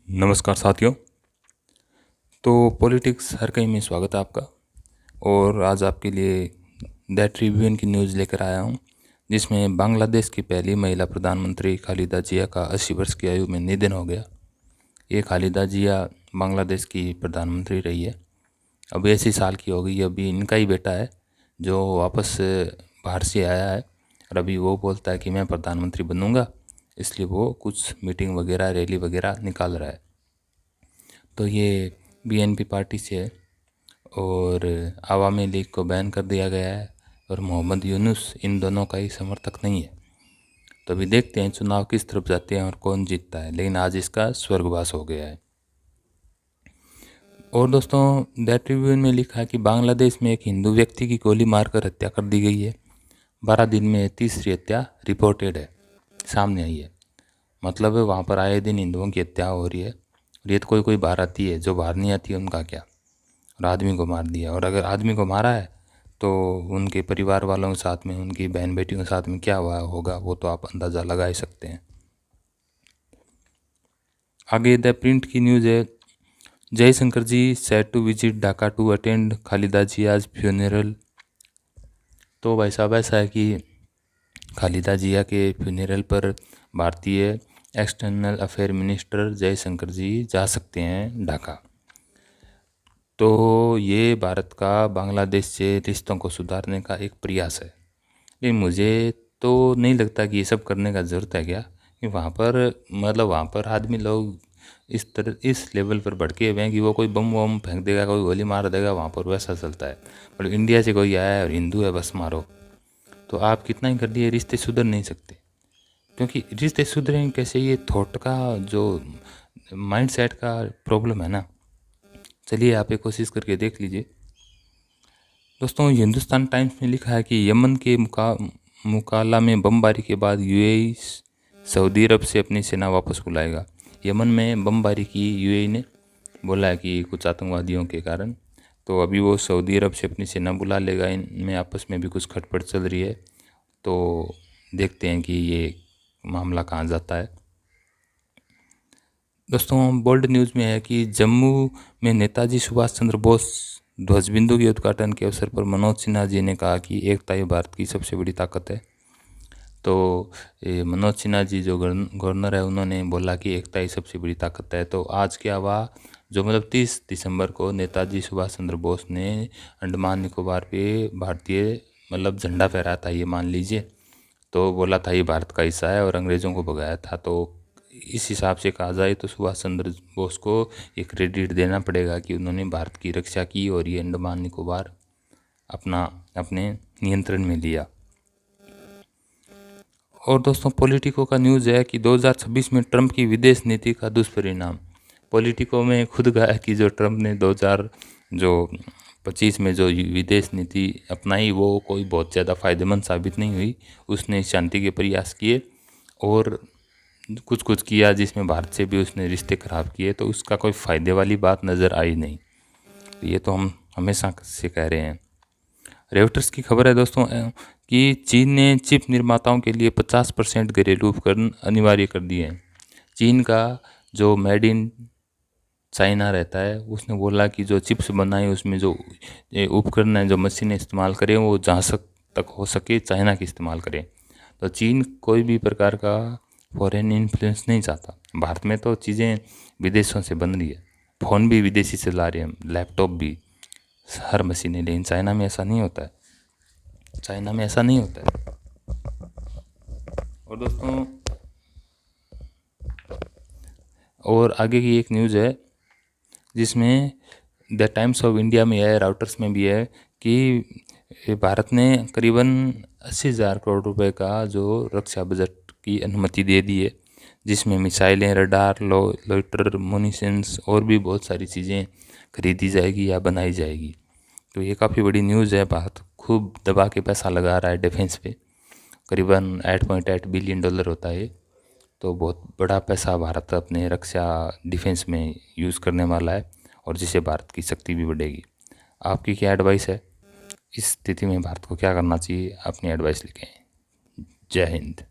नमस्कार साथियों। तो पॉलिटिक्स हर कहीं में स्वागत है आपका। और आज आपके लिए द ट्रिब्यून की न्यूज़ लेकर आया हूं, जिसमें बांग्लादेश की पहली महिला प्रधानमंत्री खालिदा जिया का 80 वर्ष की आयु में निधन हो गया। ये खालिदा जिया बांग्लादेश की प्रधानमंत्री रही है। अब 80 साल की हो गई। अभी इनका ही बेटा है जो वापस बाहर से आया है, और अभी वो बोलता है कि मैं प्रधानमंत्री बनूंगा, इसलिए वो कुछ मीटिंग वगैरह रैली वगैरह निकाल रहा है। तो ये बीएनपी पार्टी से है और अवामी लीग को बैन कर दिया गया है, और मोहम्मद यूनुस इन दोनों का ही समर्थक नहीं है। तो अभी देखते हैं चुनाव किस तरफ जाते हैं और कौन जीतता है, लेकिन आज इसका स्वर्गवास हो गया है। और दोस्तों, द ट्रिब्यून में लिखा है कि बांग्लादेश में एक हिंदू व्यक्ति की गोली मारकर हत्या कर दी गई है। 12 दिन में तीसरी हत्या रिपोर्टेड है, सामने आई है। मतलब वहाँ पर आए दिन हिंदुओं की हत्या हो रही है। और ये तो कोई बाहर आती है, जो बाहर नहीं आती है उनका क्या। और आदमी को मार दिया, और अगर आदमी को मारा है तो उनके परिवार वालों के साथ में, उनकी बहन बेटियों के साथ में क्या हुआ होगा, वो तो आप अंदाज़ा लगा ही सकते हैं। आगे द प्रिंट की न्यूज़ है, Jaishankar ji set to visit Dhaka to attend Khalida Zia's funeral. तो भाई साहब, ऐसा है कि खालिदा जिया के फ्यूनरल पर भारतीय एक्सटर्नल अफेयर मिनिस्टर जयशंकर जी जा सकते हैं ढाका। तो ये भारत का बांग्लादेश से रिश्तों को सुधारने का एक प्रयास है। लेकिन मुझे तो नहीं लगता कि ये सब करने का ज़रूरत है क्या, कि वहाँ पर मतलब वहाँ पर आदमी लोग इस लेवल पर भड़के हुए हैं कि वो कोई बम वम फेंक देगा, कोई गोली मार देगा, वहाँ पर वैसा चलता है। पर इंडिया से कोई आया है और हिंदू है, बस मारो। तो आप कितना ही कर दिए, रिश्ते सुधर नहीं सकते। क्योंकि रिश्ते सुधरेंगे कैसे, ये थॉट का जो माइंड सेट का प्रॉब्लम है ना। चलिए आप एक कोशिश करके देख लीजिए। दोस्तों, हिंदुस्तान टाइम्स में लिखा है कि यमन के मुकाला में बमबारी के बाद यूएई सऊदी अरब से अपनी सेना वापस बुलाएगा। यमन में बमबारी की यूएई ने बोला है कि कुछ आतंकवादियों के कारण, तो अभी वो सऊदी अरब से अपनी सेना बुला लेगा। इनमें आपस में भी कुछ खटपट चल रही है, तो देखते हैं कि ये मामला कहाँ जाता है। दोस्तों, बोल्ड न्यूज़ में है कि जम्मू में नेताजी सुभाष चंद्र बोस ध्वजबिंदु के उद्घाटन के अवसर पर मनोज सिन्हा जी ने कहा कि एकता ही भारत की सबसे बड़ी ताकत है। तो ये मनोज सिन्हा जी जो गवर्नर है, उन्होंने बोला कि एकता ही सबसे बड़ी ताकत है। तो आज क्या हुआ, जो मतलब 30 दिसंबर को नेताजी सुभाष चंद्र बोस ने अंडमान निकोबार पे भारतीय मतलब झंडा फहराया था, ये मान लीजिए। तो बोला था ये भारत का हिस्सा है, और अंग्रेज़ों को भगाया था। तो इस हिसाब से कहा जाए तो सुभाष चंद्र बोस को ये क्रेडिट देना पड़ेगा कि उन्होंने भारत की रक्षा की और ये अंडमान निकोबार अपने नियंत्रण में लिया। और दोस्तों, पॉलिटिको का न्यूज़ है कि 2026 में ट्रंप की विदेश नीति का दुष्परिणाम। पॉलिटिको में खुद कहा है कि जो ट्रंप ने 2025 में जो विदेश नीति अपनाई, वो कोई बहुत ज़्यादा फ़ायदेमंद साबित नहीं हुई। उसने शांति के प्रयास किए और कुछ किया, जिसमें भारत से भी उसने रिश्ते खराब किए, तो उसका कोई फ़ायदे वाली बात नज़र आई नहीं। तो ये तो हम हमेशा से कह रहे हैं। रेवटर्स की खबर है दोस्तों कि चीन ने चिप निर्माताओं के लिए 50% घरेलू उपकरण अनिवार्य कर दिए हैं। चीन का जो मेड इन चाइना रहता है, उसने बोला कि जो चिप्स बनाए उसमें जो उपकरण है, जो मशीनें इस्तेमाल करें, वो जहाँ तक हो सके चाइना की इस्तेमाल करें। तो चीन कोई भी प्रकार का फॉरेन इन्फ्लुएंस नहीं चाहता। भारत में तो चीज़ें विदेशों से बन रही है, फ़ोन भी विदेशी से ला रहे हैं, लैपटॉप भी, हर मशीनें। लेकिन चाइना में ऐसा नहीं होता है, चाइना में ऐसा नहीं होता है। और दोस्तों, और आगे की एक न्यूज़ है जिसमें द टाइम्स ऑफ इंडिया में है, राउटर्स में भी है, कि भारत ने करीबन 80,000 करोड़ रुपए का जो रक्षा बजट की अनुमति दे दी है, जिसमें मिसाइलें, रडार, लोइटर मुनिशंस और भी बहुत सारी चीज़ें खरीदी जाएगी या बनाई जाएगी। तो ये काफ़ी बड़ी न्यूज़ है। भारत खूब दबा के पैसा लगा रहा है डिफेंस पे। करीबन $8.8 बिलियन होता है। तो बहुत बड़ा पैसा भारत अपने रक्षा डिफेंस में यूज़ करने वाला है, और जिससे भारत की शक्ति भी बढ़ेगी। आपकी क्या एडवाइस है, इस स्थिति में भारत को क्या करना चाहिए? अपनी एडवाइस लिखें। जय हिंद।